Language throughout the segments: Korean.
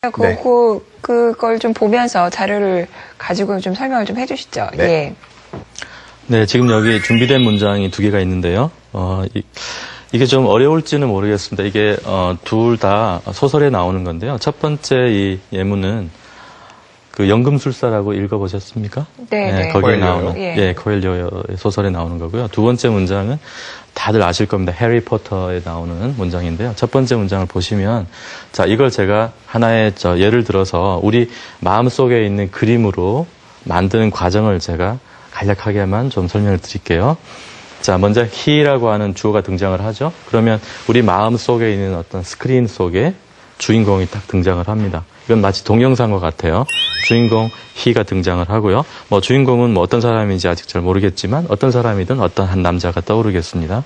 네. 그걸 좀 보면서 자료를 가지고 좀 설명을 좀 해주시죠. 네. 예. 네, 지금 여기 준비된 문장이 두 개가 있는데요. 이게 좀 어려울지는 모르겠습니다. 이게 둘 다 소설에 나오는 건데요. 첫 번째 이 예문은 그 연금술사라고 읽어보셨습니까? 네. 거기에 코엘료요. 나오는 코엘료의 소설에 나오는 거고요. 두 번째 문장은 다들 아실 겁니다. 해리포터에 나오는 문장인데요. 첫 번째 문장을 보시면 자, 이걸 제가 하나의 예를 들어서 우리 마음속에 있는 그림으로 만드는 과정을 제가 간략하게만 좀 설명을 드릴게요. 자, 먼저 he라고 하는 주어가 등장을 하죠. 그러면 우리 마음 속에 있는 어떤 스크린 속에 주인공이 딱 등장을 합니다. 이건 마치 동영상과 같아요. 주인공 he가 등장을 하고요. 뭐 주인공은 뭐 어떤 사람인지 아직 잘 모르겠지만 어떤 사람이든 어떤 한 남자가 떠오르겠습니다.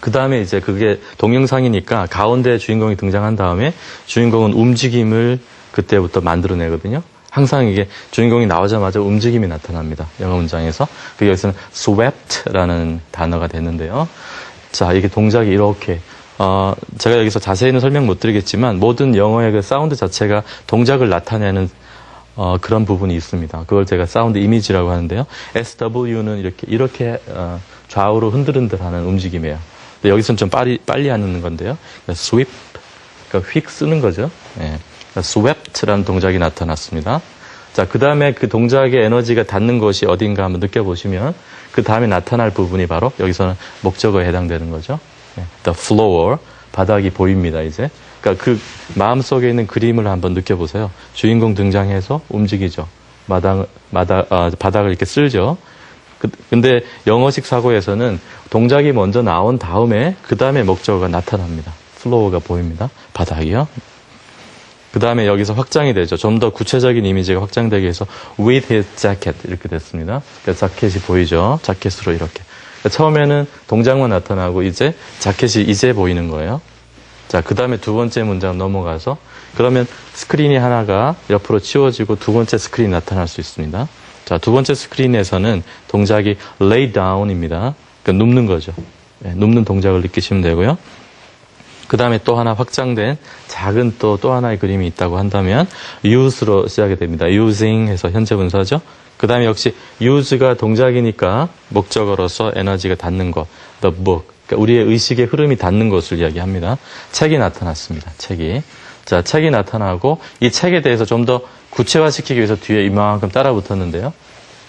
그 다음에 이제 그게 동영상이니까 가운데 주인공이 등장한 다음에 주인공은 움직임을 그때부터 만들어내거든요. 항상 이게 주인공이 나오자마자 움직임이 나타납니다. 영어 문장에서. 그 여기서는 swept.라는 단어가 됐는데요. 자, 이게 동작이 이렇게 제가 여기서 자세히는 설명 못 드리겠지만 모든 영어의 그 사운드 자체가 동작을 나타내는 그런 부분이 있습니다. 그걸 제가 사운드 이미지라고 하는데요. SW는 이렇게 좌우로 흔들흔들하는 움직임이에요. 근데 여기서는 좀 빨리 하는 건데요. sweep, 그러니까 휙 쓰는 거죠. 예. swept.라는 동작이 나타났습니다. 자, 그 다음에 그 동작의 에너지가 닿는 곳이 어딘가 한번 느껴보시면 그 다음에 나타날 부분이 바로 여기서는 목적어에 해당되는 거죠. The floor, 바닥이 보입니다, 이제. 그러니까 그 마음속에 있는 그림을 한번 느껴보세요. 주인공 등장해서 움직이죠. 바닥을 이렇게 쓸죠. 근데 영어식 사고에서는 동작이 먼저 나온 다음에 그 다음에 목적어가 나타납니다. floor가 보입니다. 바닥이요. 그 다음에 여기서 확장이 되죠. 좀 더 구체적인 이미지가 확장되기 위해서 with his jacket 이렇게 됐습니다. 그러니까 자켓이 보이죠. 자켓으로 이렇게. 그러니까 처음에는 동작만 나타나고 이제 자켓이 이제 보이는 거예요. 자, 그 다음에 두 번째 문장 넘어가서 그러면 스크린이 하나가 옆으로 치워지고 두 번째 스크린이 나타날 수 있습니다. 자, 두 번째 스크린에서는 동작이 lay down입니다. 그러니까 눕는 거죠. 네, 눕는 동작을 느끼시면 되고요. 그 다음에 또 하나 확장된 작은 또 하나의 그림이 있다고 한다면 use로 시작이 됩니다. using 해서 현재 분사죠. 그 다음에 역시 use가 동작이니까 목적어로서 에너지가 닿는 것, the book. 그러니까 우리의 의식의 흐름이 닿는 것을 이야기합니다. 책이 나타났습니다. 책이. 자, 책이 나타나고 이 책에 대해서 좀 더 구체화시키기 위해서 뒤에 이만큼 따라 붙었는데요.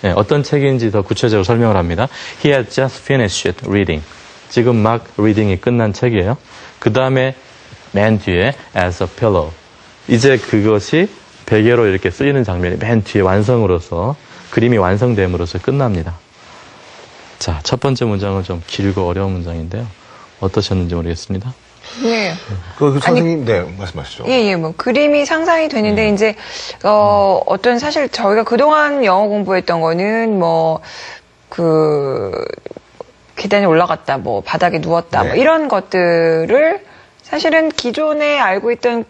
네, 어떤 책인지 더 구체적으로 설명을 합니다. He had just finished reading. 지금 막 리딩이 끝난 책이에요. 그 다음에 맨 뒤에 as a pillow. 이제 그것이 베개로 이렇게 쓰이는 장면이 맨 뒤에 완성으로서 그림이 완성됨으로써 끝납니다. 자, 첫 번째 문장은 좀 길고 어려운 문장인데요. 어떠셨는지 모르겠습니다. 네. 선생님, 네, 말씀하시죠. 예, 뭐, 그림이 상상이 되는데, 이제, 어떤 사실 저희가 그동안 영어 공부했던 거는 계단에 올라갔다, 바닥에 누웠다, 네. 이런 것들을 사실은 기존에 알고 있던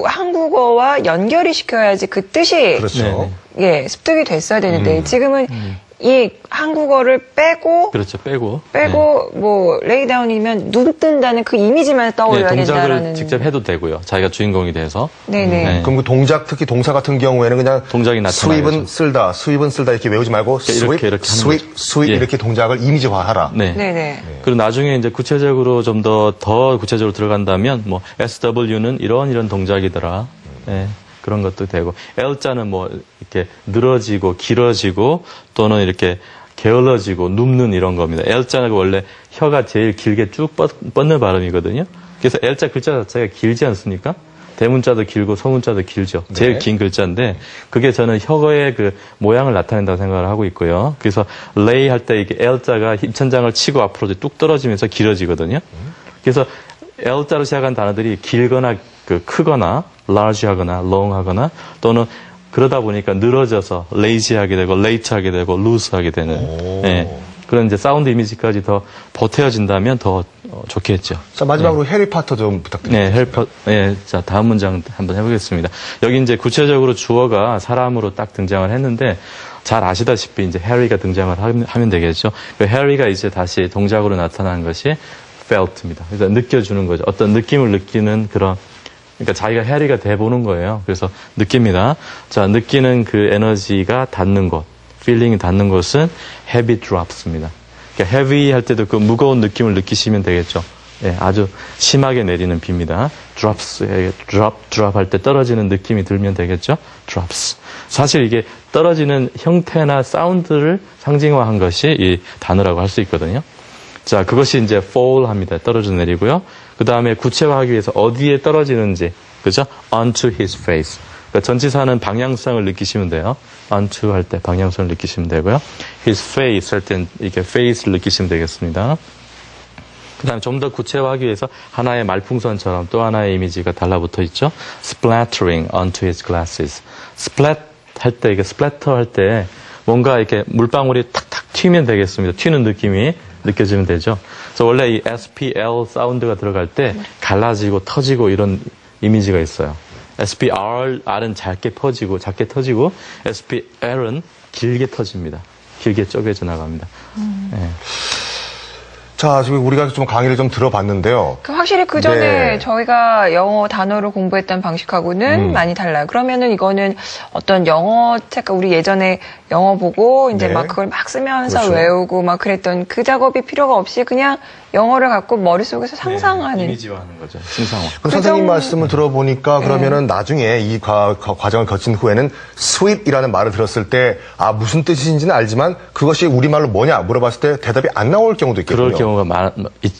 한국어와 연결이 시켜야지 그 뜻이 그렇죠. 예, 습득이 됐어야 되는데 지금은 이 한국어를 빼고 그렇죠. 빼고 레이다운이면 눈 뜬다는 그 이미지만 떠올려야 동작을 된다라는. 직접 해도 되고요. 자기가 주인공이 돼서. 네네. 그럼 그 동작, 특히 동사 같은 경우에는 그냥 동작이 나타나요. 스윕은 쓸다 이렇게 외우지 말고 이렇게 하는 스윕 이렇게 동작을 이미지화하라. 네네. 그리고 나중에 이제 구체적으로 좀 더 구체적으로 들어간다면 SW는 이런 동작이더라. 네. 그런 것도 되고 L자는 이렇게 늘어지고 길어지고 또는 이렇게 게을러지고 눕는 이런 겁니다. L자는 원래 혀가 제일 길게 쭉 뻗는 발음이거든요. 그래서 L자 글자 자체가 길지 않습니까? 대문자도 길고 소문자도 길죠. 제일 네. 긴 글자인데 그게 저는 혀의 그 모양을 나타낸다고 생각을 하고 있고요. 그래서 lay 할 때 이게 L자가 입천장을 치고 앞으로 뚝 떨어지면서 길어지거든요. 그래서 L자로 시작한 단어들이 길거나 크거나 large 하거나 long 하거나 또는 그러다 보니까 늘어져서 lazy 하게 되고 late 하게 되고 loose 하게 되는 그런 이제 사운드 이미지까지 더 보태어진다면 더 좋겠죠. 자, 마지막으로 해리포터 좀 부탁드립니다. 자, 다음 문장 한번 해보겠습니다. 여기 이제 구체적으로 주어가 사람으로 딱 등장을 했는데 잘 아시다시피 이제 해리가 등장을 하면 되겠죠. 그 해리가 이제 다시 동작으로 나타난 것이 felt입니다. 그래서 느껴주는 거죠. 어떤 느낌을 느끼는 그런 그러니까 자기가 해리가 돼 보는 거예요. 그래서 느낍니다. 자, 느끼는 그 에너지가 닿는 곳, feeling이 닿는 곳은 heavy drops입니다. 그러니까 heavy 할 때도 그 무거운 느낌을 느끼시면 되겠죠. 예, 아주 심하게 내리는 비입니다. drops, drop 할 때 떨어지는 느낌이 들면 되겠죠. drops. 사실 이게 떨어지는 형태나 사운드를 상징화한 것이 이 단어라고 할 수 있거든요. 자, 그것이 이제 fall 합니다. 떨어져 내리고요. 그 다음에 구체화하기 위해서 어디에 떨어지는지, 그죠? onto his face. 그러니까 전치사는 방향성을 느끼시면 돼요. onto 할 때 방향성을 느끼시면 되고요. his face 할 땐 이렇게 face를 느끼시면 되겠습니다. 그 다음에 좀 더 구체화하기 위해서 하나의 말풍선처럼 또 하나의 이미지가 달라붙어 있죠. splattering onto his glasses. splat 할 때, 이게 splatter 할 때 뭔가 이렇게 물방울이 탁탁 튀면 되겠습니다. 튀는 느낌이 느껴지면 되죠. 그래서 원래 이 SPL 사운드가 들어갈 때 갈라지고 터지고 이런 이미지가 있어요. SPR은 작게 터지고 SPL은 길게 터집니다. 길게 쪼개져 나갑니다. 네. 자, 지금 우리가 좀 강의를 좀 들어봤는데요. 확실히 그 전에 네. 저희가 영어 단어를 공부했던 방식하고는 많이 달라요. 그러면은 이거는 어떤 영어 책, 우리 예전에 영어 보고 이제 네. 막 그걸 막 쓰면서 그렇죠. 외우고 막 그랬던 그 작업이 필요가 없이 그냥 영어를 갖고 머릿속에서 상상하는. 이미지화하는 거죠. 승상화. 그럼 선생님 말씀을 들어보니까 그러면은 나중에 이 과정을 거친 후에는 sweet이라는 말을 들었을 때 무슨 뜻인지는 알지만 그것이 우리말로 뭐냐 물어봤을 때 대답이 안 나올 경우도 있겠군요. 그럴 경우가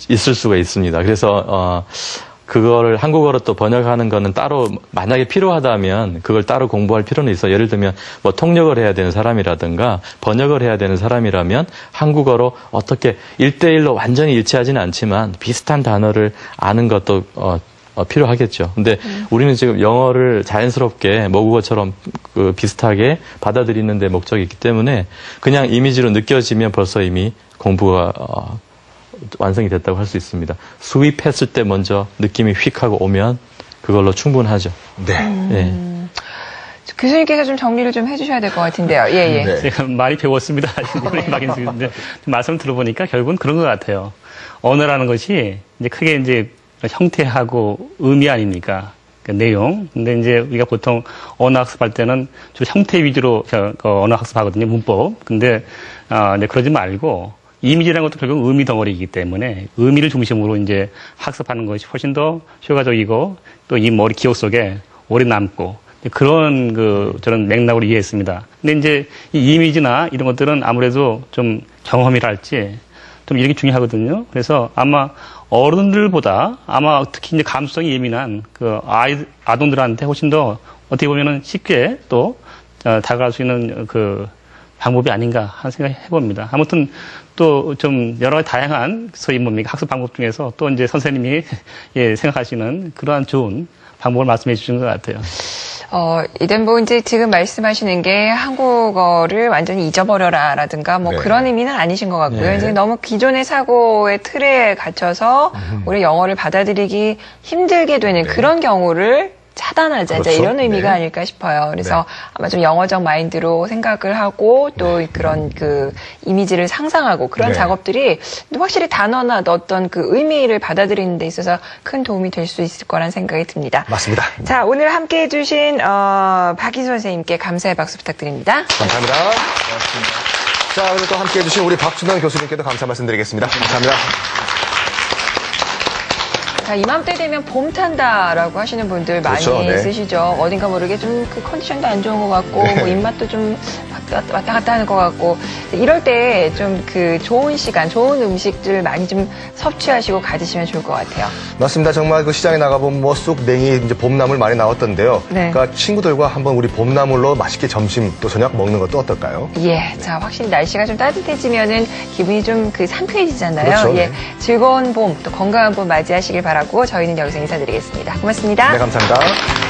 있을 수가 있습니다. 그래서 그거를 한국어로 또 번역하는 거는 따로 만약에 필요하다면 그걸 따로 공부할 필요는 있어. 예를 들면 뭐 통역을 해야 되는 사람이라든가 번역을 해야 되는 사람이라면 한국어로 어떻게 1대1로 완전히 일치하지는 않지만 비슷한 단어를 아는 것도 필요하겠죠. 근데 우리는 지금 영어를 자연스럽게 모국어처럼 비슷하게 받아들이는 데 목적이 있기 때문에 그냥 이미지로 느껴지면 벌써 이미 공부가 완성이 됐다고 할 수 있습니다. 수입했을 때 먼저 느낌이 휙 하고 오면 그걸로 충분하죠. 네. 예. 교수님께서 좀 정리를 좀 해주셔야 될 것 같은데요. 예, 예. 네. 제가 많이 배웠습니다. 박인숙인데 말씀 들어보니까 결국은 그런 것 같아요. 언어라는 것이 이제 크게 이제 형태하고 의미 아닙니까? 그 내용. 근데 이제 우리가 보통 언어 학습할 때는 주로 형태 위주로 언어 학습하거든요. 문법. 근데 이제 그러지 말고 이미지라는 것도 결국 의미 덩어리이기 때문에 의미를 중심으로 이제 학습하는 것이 훨씬 더 효과적이고 또 이 머리 기억 속에 오래 남고 그런 저런 맥락으로 이해했습니다. 근데 이제 이 이미지나 이런 것들은 아무래도 좀 경험이랄지 좀 이런 게 중요하거든요. 그래서 아마 어른들보다 아마 특히 이제 감수성이 예민한 아동들한테 훨씬 더 어떻게 보면은 쉽게 또 다가갈 수 있는 방법이 아닌가 하는 생각을 해봅니다. 아무튼 또 좀 여러 가지 다양한 소위 뭡니까 학습 방법 중에서 또 이제 선생님이 생각하시는 그러한 좋은 방법을 말씀해 주신 것 같아요. 이든 뭐 이제 지금 말씀하시는 게 한국어를 완전히 잊어버려라라든가 뭐 네. 그런 의미는 아니신 것 같고요. 네. 이제 너무 기존의 사고의 틀에 갇혀서 우리 영어를 받아들이기 힘들게 되는 그런 경우를 차단하자 그렇죠. 이런 의미가 네. 아닐까 싶어요. 그래서 네. 아마 좀 영어적 마인드로 생각을 하고 또 그런 이미지를 상상하고 그런 네. 작업들이 확실히 단어나 어떤 의미를 받아들이는 데 있어서 큰 도움이 될 수 있을 거란 생각이 듭니다. 맞습니다. 자, 오늘 함께 해주신 박인수 선생님께 감사의 박수 부탁드립니다. 감사합니다. 고맙습니다. 자, 오늘 또 함께해 주신 우리 박준원 교수님께도 감사 말씀드리겠습니다. 감사합니다. 자, 이맘때 되면 봄 탄다라고 하시는 분들 많이 그렇죠, 네. 있으시죠. 어딘가 모르게 좀 컨디션도 안 좋은 것 같고, 뭐 입맛도 좀 왔다 갔다 하는 것 같고, 이럴 때 좀 좋은 시간, 좋은 음식들 많이 좀 섭취하시고 가지시면 좋을 것 같아요. 맞습니다. 정말 시장에 나가보면 뭐 쑥, 냉이, 이제 봄나물 많이 나왔던데요. 네. 그러니까 친구들과 한번 우리 봄나물로 맛있게 점심 또 저녁 먹는 것도 어떨까요? 예, 자, 확실히 날씨가 좀 따뜻해지면은 기분이 좀 상쾌해지잖아요. 그렇죠, 예, 네. 즐거운 봄, 또 건강한 봄 맞이하시길 바라고 저희는 여기서 인사드리겠습니다. 고맙습니다. 네, 감사합니다.